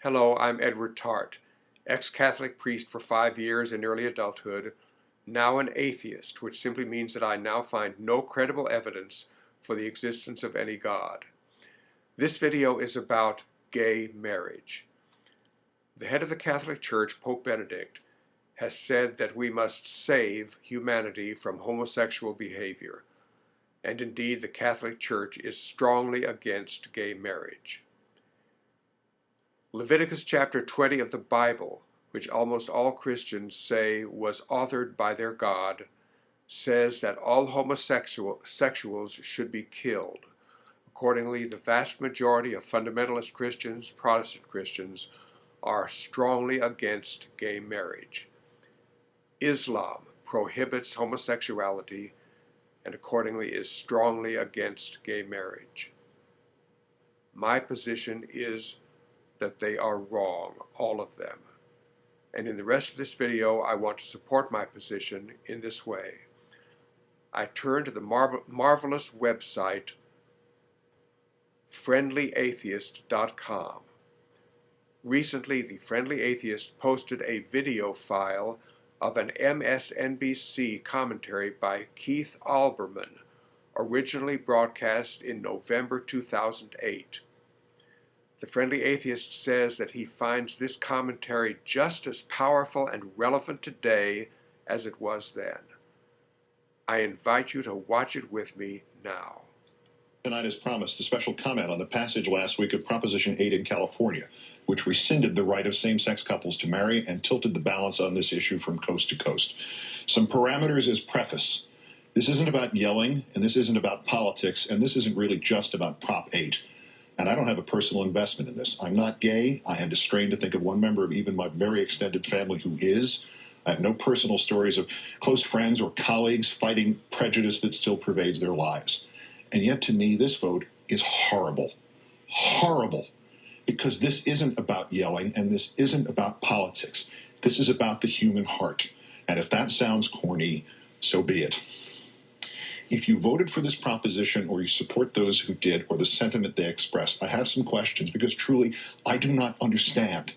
Hello, I'm Edward Tart, ex-Catholic priest for 5 years in early adulthood, now an atheist, which simply means that I now find no credible evidence for the existence of any God. This video is about gay marriage. The head of the Catholic Church, Pope Benedict, has said that we must save humanity from homosexual behavior, and indeed the Catholic Church is strongly against gay marriage. Leviticus chapter 20 of the Bible, which almost all Christians say was authored by their God, says that all homosexuals should be killed. Accordingly, the vast majority of fundamentalist Christians, Protestant Christians, are strongly against gay marriage. Islam prohibits homosexuality and accordingly is strongly against gay marriage. My position is that they are wrong, all of them. And in the rest of this video, I want to support my position in this way. I turn to the marvelous website friendlyatheist.com. Recently, the Friendly Atheist posted a video file of an MSNBC commentary by Keith Olbermann, originally broadcast in November 2008. The Friendly Atheist says that he finds this commentary just as powerful and relevant today as it was then. I invite you to watch it with me now. Tonight, as promised, a special comment on the passage last week of Proposition 8 in California, which rescinded the right of same-sex couples to marry and tilted the balance on this issue from coast to coast. Some parameters as preface. This isn't about yelling, and this isn't about politics, and this isn't really just about Prop 8. And I don't have a personal investment in this. I'm not gay. I am distrained to think of one member of even my very extended family who is. I have no personal stories of close friends or colleagues fighting prejudice that still pervades their lives. And yet, to me, this vote is horrible. Horrible. Because this isn't about yelling, and this isn't about politics. This is about the human heart. And if that sounds corny, so be it. If you voted for this proposition or you support those who did or the sentiment they expressed, I have some questions because truly, I do not understand.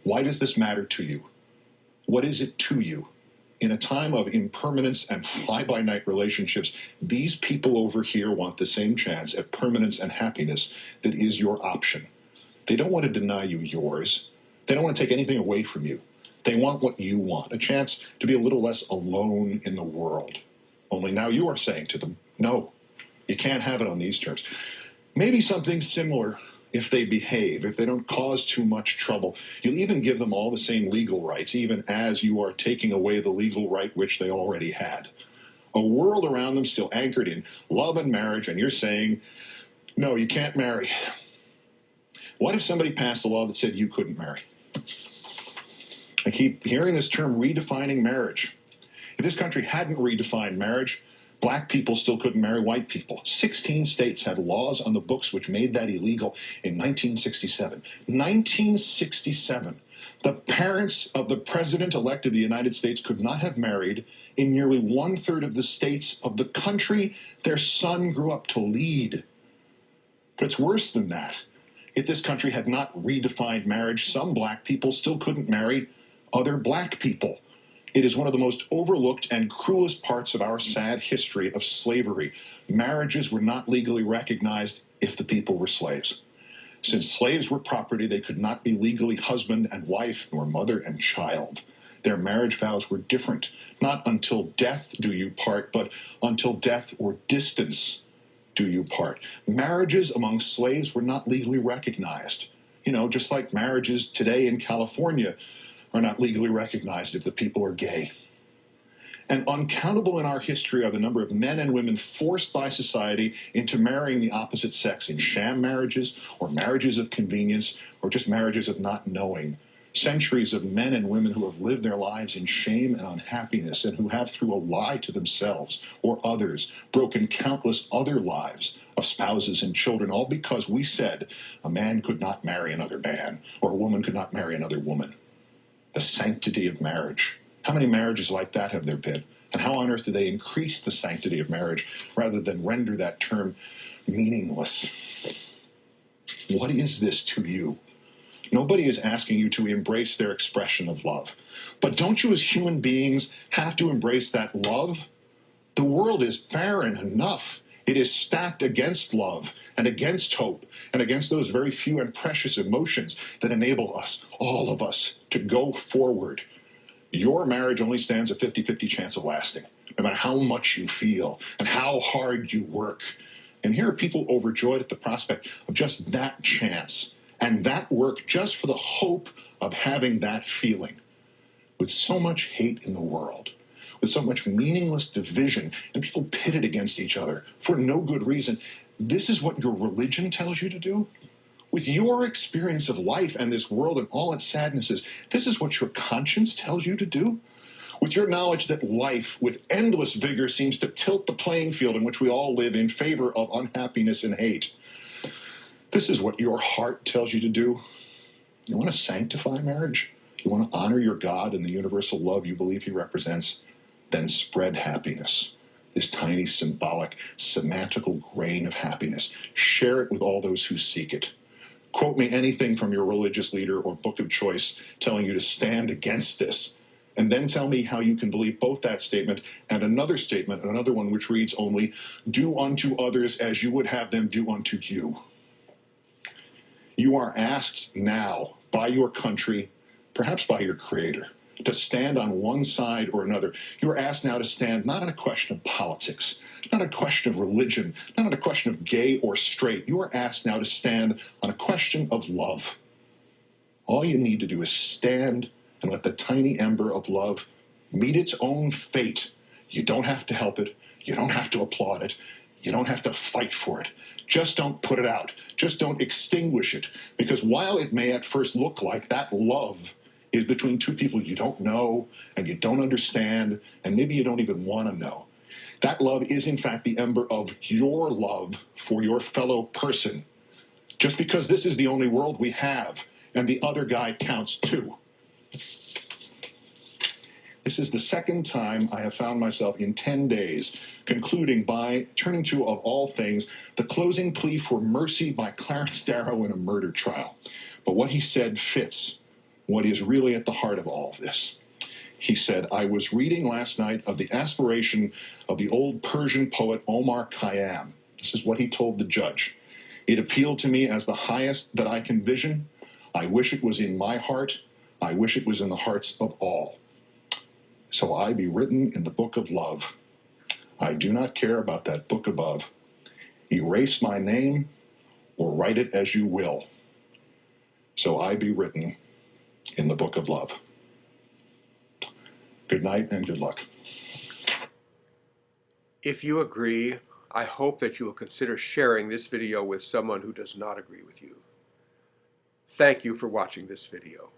Why does this matter to you? What is it to you? In a time of impermanence and fly-by-night relationships, these people over here want the same chance at permanence and happiness that is your option. They don't want to deny you yours. They don't want to take anything away from you. They want what you want, a chance to be a little less alone in the world. Only now you are saying to them, no, you can't have it on these terms. Maybe something similar if they behave, if they don't cause too much trouble. You'll even give them all the same legal rights, even as you are taking away the legal right which they already had. A world around them still anchored in love and marriage, and you're saying, no, you can't marry. What if somebody passed a law that said you couldn't marry? I keep hearing this term, redefining marriage. If this country hadn't redefined marriage, black people still couldn't marry white people. 16 states had laws on the books which made that illegal in 1967. 1967. The parents of the president-elect of the United States could not have married in nearly one-third of the states of the country their son grew up to lead. But it's worse than that. If this country had not redefined marriage, some black people still couldn't marry other black people. It is one of the most overlooked and cruelest parts of our sad history of slavery. Marriages were not legally recognized if the people were slaves. Since slaves were property, they could not be legally husband and wife, nor mother and child. Their marriage vows were different. Not until death do you part, but until death or distance do you part. Marriages among slaves were not legally recognized. You know, just like marriages today in California are not legally recognized if the people are gay. And uncountable in our history are the number of men and women forced by society into marrying the opposite sex in sham marriages or marriages of convenience or just marriages of not knowing. Centuries of men and women who have lived their lives in shame and unhappiness and who have, through a lie to themselves or others, broken countless other lives of spouses and children, all because we said a man could not marry another man or a woman could not marry another woman. The sanctity of marriage. How many marriages like that have there been? And how on earth do they increase the sanctity of marriage rather than render that term meaningless? What is this to you? Nobody is asking you to embrace their expression of love. But don't you as human beings have to embrace that love? The world is barren enough. It is stacked against love and against hope and against those very few and precious emotions that enable us, all of us, to go forward. Your marriage only stands a 50-50 chance of lasting, no matter how much you feel and how hard you work. And here are people overjoyed at the prospect of just that chance and that work just for the hope of having that feeling. With so much hate in the world, with so much meaningless division and people pitted against each other for no good reason, this is what your religion tells you to do? With your experience of life and this world and all its sadnesses, this is what your conscience tells you to do? With your knowledge that life, with endless vigor, seems to tilt the playing field in which we all live in favor of unhappiness and hate, this is what your heart tells you to do? You want to sanctify marriage? You want to honor your God and the universal love you believe he represents? Then spread happiness. This tiny symbolic, semantical grain of happiness. Share it with all those who seek it. Quote me anything from your religious leader or book of choice telling you to stand against this. And then tell me how you can believe both that statement and another statement, another one which reads only, do unto others as you would have them do unto you. You are asked now by your country, perhaps by your creator, to stand on one side or another. You are asked now to stand not on a question of politics, not a question of religion, not on a question of gay or straight. You are asked now to stand on a question of love. All you need to do is stand and let the tiny ember of love meet its own fate. You don't have to help it. You don't have to applaud it. You don't have to fight for it. Just don't put it out. Just don't extinguish it. Because while it may at first look like that love is between two people you don't know and you don't understand, and maybe you don't even want to know, that love is in fact the ember of your love for your fellow person. Just because this is the only world we have and the other guy counts too. This is the second time I have found myself in 10 days concluding by turning to, of all things, the closing plea for mercy by Clarence Darrow in a murder trial. But what he said fits what is really at the heart of all of this. He said, I was reading last night of the aspiration of the old Persian poet Omar Khayyam. This is what he told the judge. It appealed to me as the highest that I can vision. I wish it was in my heart. I wish it was in the hearts of all. So I be written in the book of love. I do not care about that book above. Erase my name or write it as you will. So I be written in the book of love. Good night and good luck. If you agree, I hope that you will consider sharing this video with someone who does not agree with you. Thank you for watching this video.